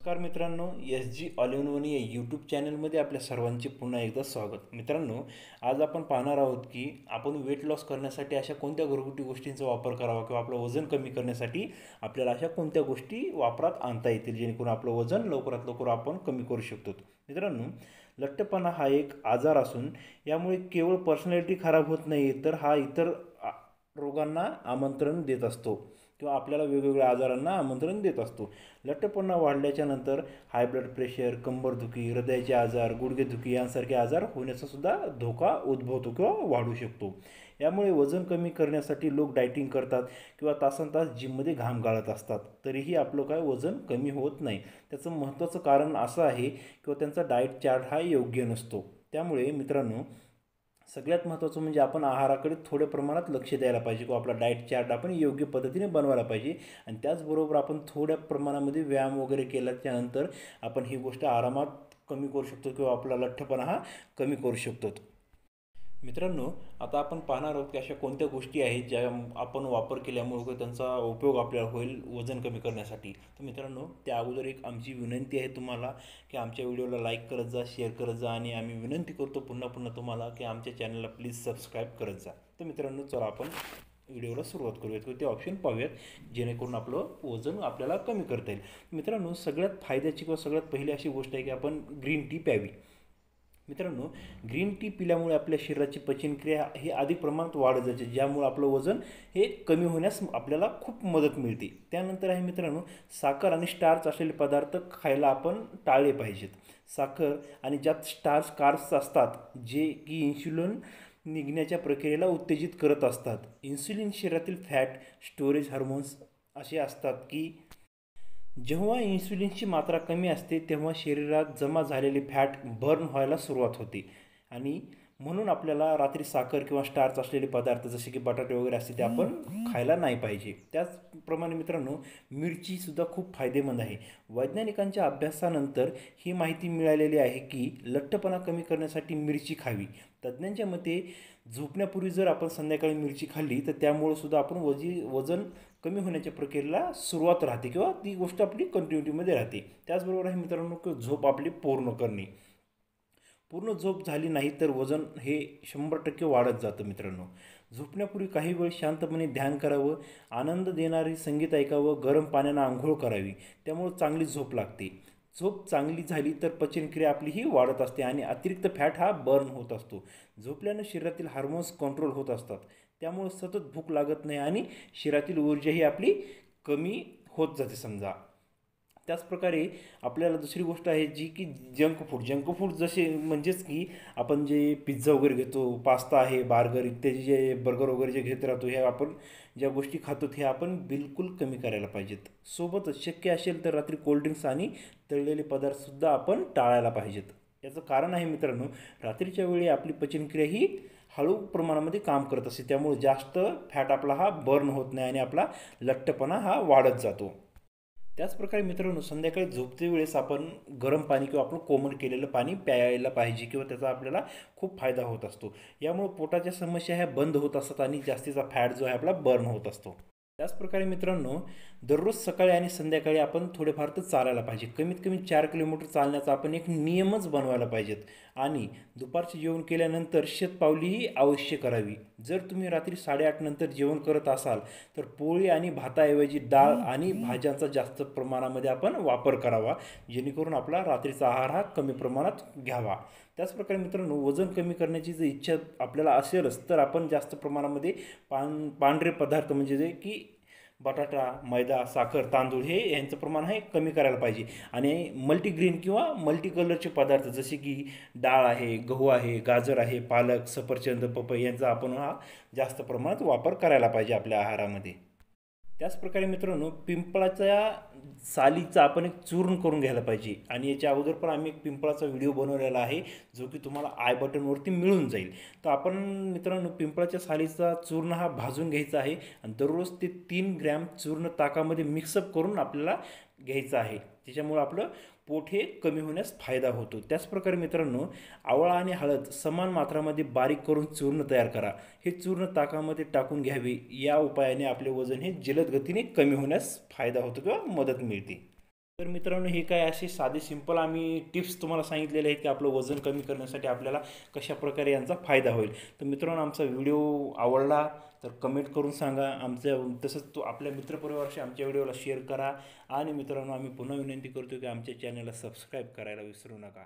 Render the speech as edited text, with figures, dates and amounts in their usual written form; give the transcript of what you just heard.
नमस्कार मित्रांनो, S G all in one या यूट्यूब चॅनलमध्ये आपल्या सर्वांचे पुन्हा एकदा स्वागत. मित्रांनो, आज आपण पाहणार आहोत की आपण वेट लॉस करण्यासाठी अशा कोणत्या घरगुती गोष्टींचा वापर करावा किंवा आपलं वजन कमी करण्यासाठी आपल्याला अशा कोणत्या गोष्टी वापरात आणता येतील जेणेकरून आपलं वजन लवकरात लवकर आपण कमी करू शकतो. मित्रांनो, लठ्ठपणा हा एक आजार असून यामुळे केवळ पर्सनॅलिटी खराब होत नाही, तर हा इतर रोगांना आमंत्रण देत असतो किंवा आपल्याला वेगवेगळ्या आजारांना आमंत्रण देत असतो. लठ्ठपणा वाढल्याच्या नंतर हाय ब्लड प्रेशर, कंबरदुखी, हृदयाचे आजार, गुडघेदुखी यांसारखे आजार होण्याचा सुद्धा धोका उद्भवतो किंवा वाढू शकतो. यामुळे वजन कमी करण्यासाठी लोक डायटिंग करतात किंवा तासनतास जिममध्ये घाम गाळत असतात, तरीही आपलं काय वजन कमी होत नाही. त्याचं महत्त्वाचं कारण असं आहे किंवा त्यांचा डाएट चार्ट हा योग्य नसतो. त्यामुळे मित्रांनो, सगळ्यात महत्त्वाचं म्हणजे आपण आहाराकडे थोड्या प्रमाणात लक्ष द्यायला पाहिजे किंवा आपला डाएट चार्ट आपण योग्य पद्धतीने बनवायला पाहिजे. आणि त्याचबरोबर आपण थोड्या प्रमाणामध्ये व्यायाम वगैरे केल्याच्यानंतर आपण ही गोष्ट आरामात कमी करू शकतो किंवा आपला लठ्ठपणा हा कमी करू शकतो. मित्रांनो, आता आपण पाहणार आहोत की अशा कोणत्या गोष्टी आहेत ज्या आपण वापर केल्यामुळे त्यांचा उपयोग आपल्याला होईल वजन कमी करण्यासाठी. तर मित्रांनो, त्या अगोदर एक आमची विनंती आहे तुम्हाला की आमच्या व्हिडिओला लाईक करत जा, शेअर करत जा आणि आम्ही विनंती करतो पुन्हा पुन्हा तुम्हाला की आमच्या चॅनलला प्लीज सबस्क्राईब करत जा. तर मित्रांनो, चला आपण व्हिडिओला सुरुवात करूयात किंवा ते ऑप्शन पाहूयात जेणेकरून आपलं वजन आपल्याला कमी करता येईल. मित्रांनो, सगळ्यात फायद्याची किंवा सगळ्यात पहिली अशी गोष्ट आहे की आपण ग्रीन टी प्यावी. मित्रांनो, ग्रीन टी पिल्यामुळे आपल्या शरीराची पचनक्रिया ही अधिक प्रमाणात वाढत जाते, ज्यामुळे आपलं वजन हे कमी होण्यास आपल्याला खूप मदत मिळते. त्यानंतर आहे मित्रांनो, साखर आणि स्टार्च असलेले पदार्थ खायला आपण टाळले पाहिजेत. साखर आणि ज्यात स्टार्च कार्ब्स असतात जे की इन्शुलिन निघण्याच्या प्रक्रियेला उत्तेजित करत असतात. इन्सुलिन शरीरातील फॅट स्टोरेज हार्मोन्स असे असतात की जेव्हा इन्सुलिनची मात्रा कमी असते तेव्हा शरीरात जमा झालेली फॅट बर्न व्हायला सुरुवात होते आणि म्हणून आपल्याला रात्री साखर किंवा स्टार्च असलेले पदार्थ जसे की बटाटे वगैरे असते ते आपण खायला नाही पाहिजे. त्याचप्रमाणे मित्रांनो, मिरचीसुद्धा खूप फायदेमंद आहे. वैज्ञानिकांच्या अभ्यासानंतर ही माहिती मिळालेली आहे की लठ्ठपणा कमी करण्यासाठी मिरची खावी. तज्ज्ञांच्या मते झोपण्यापूर्वी जर आपण संध्याकाळी मिरची खाल्ली तर त्यामुळे सुद्धा आपण वजन कमी होण्याच्या प्रक्रियेला सुरुवात राहते किंवा ती गोष्ट आपली कंटिन्युटीमध्ये राहते. त्याचबरोबर आहे मित्रांनो की झोप आपली पूर्ण करणे. पूर्ण झोप झाली नाही तर वजन हे 100% वाढत जातं. मित्रांनो, झोपण्यापूर्वी काही वेळ शांतपणे ध्यान करावं, आनंद देणारे संगीत ऐकावं, गरम पाण्यानं आंघोळ करावी. त्यामुळे चांगली झोप लागते. झोप चांगली झाली तर पचनक्रिया आपली ही वाढत असते आणि अतिरिक्त फॅट हा बर्न होत असतो. झोपल्यानं शरीरातील हार्मोन्स कंट्रोल होत असतात. त्यामुळे सतत भूक लागत नाही आणि शरीरातील ऊर्जाही आपली कमी होत जाते समजा. त्याचप्रकारे आपल्याला दुसरी गोष्ट आहे जी की जंक फूड जसे म्हणजेच की आपण जे पिझ्झा वगैरे घेतो, पास्ता आहे, बर्गर इत्यादी जे बर्गर वगैरे जे घेत राहतो, हे आपण ज्या गोष्टी खातो हे आपण बिलकुल कमी करायला पाहिजेत. सोबतच शक्य असेल तर रात्री कोल्ड्रिंक्स आणि तळलेले पदार्थसुद्धा आपण टाळायला पाहिजेत. याचं कारण आहे मित्रांनो, रात्रीच्या वेळी आपली पचनक्रिया ही हळू प्रमाणामध्ये काम करत असते, त्यामुळे जास्त फॅट आपला हा बर्न होत नाही आणि आपला लठ्ठपणा हा वाढत जातो. त्याचप्रकारे मित्रांनो, संध्याकाळी झोपते वेळेस आपण गरम पाणी किंवा आपण कोमट केलेलं पाणी प्यायला पाहिजे किंवा त्याचा आपल्याला खूप फायदा होत असतो. यामुळे पोटाच्या समस्या ह्या बंद होत असतात आणि जास्तीचा फॅट जो आहे आपला बर्न होत असतो. त्याचप्रकारे मित्रांनो, दररोज सकाळी आणि संध्याकाळी आपण थोडेफार तर चालायला पाहिजे. कमीत कमी 4 किलोमीटर चालण्याचा आपण एक नियमच बनवायला पाहिजेत. आणि दुपारचे जेवण केल्यानंतर शतपावलीही अवश्य करावी. जर तुम्ही रात्री 8:30 नंतर जेवण करत असाल तर पोळी आणि भाताऐवजी डाळ आणि भाज्यांचा जास्त प्रमाणामध्ये आपण वापर करावा, जेणेकरून आपला रात्रीचा आहार हा कमी प्रमाणात घ्यावा. त्याचप्रकारे मित्रांनो, वजन कमी करण्याची जर इच्छा आपल्याला असेलच तर आपण जास्त प्रमाणामध्ये पांढरे पदार्थ म्हणजे जे की बटाटा, मैदा, साखर, तांदूळ हे यांचं प्रमाण हे कमी करायला पाहिजे. आणि मल्टीग्रेन किंवा मल्टी कलरचे पदार्थ जसे की डाळ आहे, गहू आहे, गाजर आहे, पालक, सफरचंद, पपई यांचा आपण हा जास्त प्रमाणात वापर करायला पाहिजे आपल्या आहारामध्ये. त्याचप्रकारे मित्रांनो, पिंपळाच्या सालीचं आपण एक चूर्ण करून घ्यायला पाहिजे आणि याच्या अगोदर पण आम्ही एक पिंपळाचा व्हिडिओ बनवलेला आहे जो की तुम्हाला आय बटनवरती मिळून जाईल. तर आपण मित्रांनो, पिंपळाच्या सालीचा चूर्ण हा भाजून घ्यायचा आहे आणि दररोज ते 3 ग्रॅम चूर्ण ताकामध्ये मिक्सअप करून आपल्याला घ्यायचं आहे. त्याच्यामुळे आपलं पोट हे कमी होण्यास फायदा होतो. त्याचप्रकारे मित्रांनो, आवळा आणि हळद समान मात्रामध्ये बारीक करून चूर्ण तयार करा. हे चूर्ण ताकामध्ये टाकून घ्यावे. या उपायाने आपले वजन हे जलद गतीने कमी होण्यास फायदा होतो किंवा मदत मिळते. तर मित्रांनो, हे काय असे साधे सिंपल आम्ही टिप्स तुम्हाला सांगितलेले आहेत की आपलं वजन कमी करण्यासाठी आपल्याला कशाप्रकारे यांचा फायदा होईल. तर मित्रांनो, आमचा व्हिडिओ आवडला तर कमेंट करून सांगा. तसंच तो आपल्या मित्रपरिवाराशी आमच्या व्हिडिओला शेअर करा. आणि मित्रांनो, आम्ही पुन्हा विनंती करतो की आमच्या चॅनलला सबस्क्राईब करायला विसरू नका.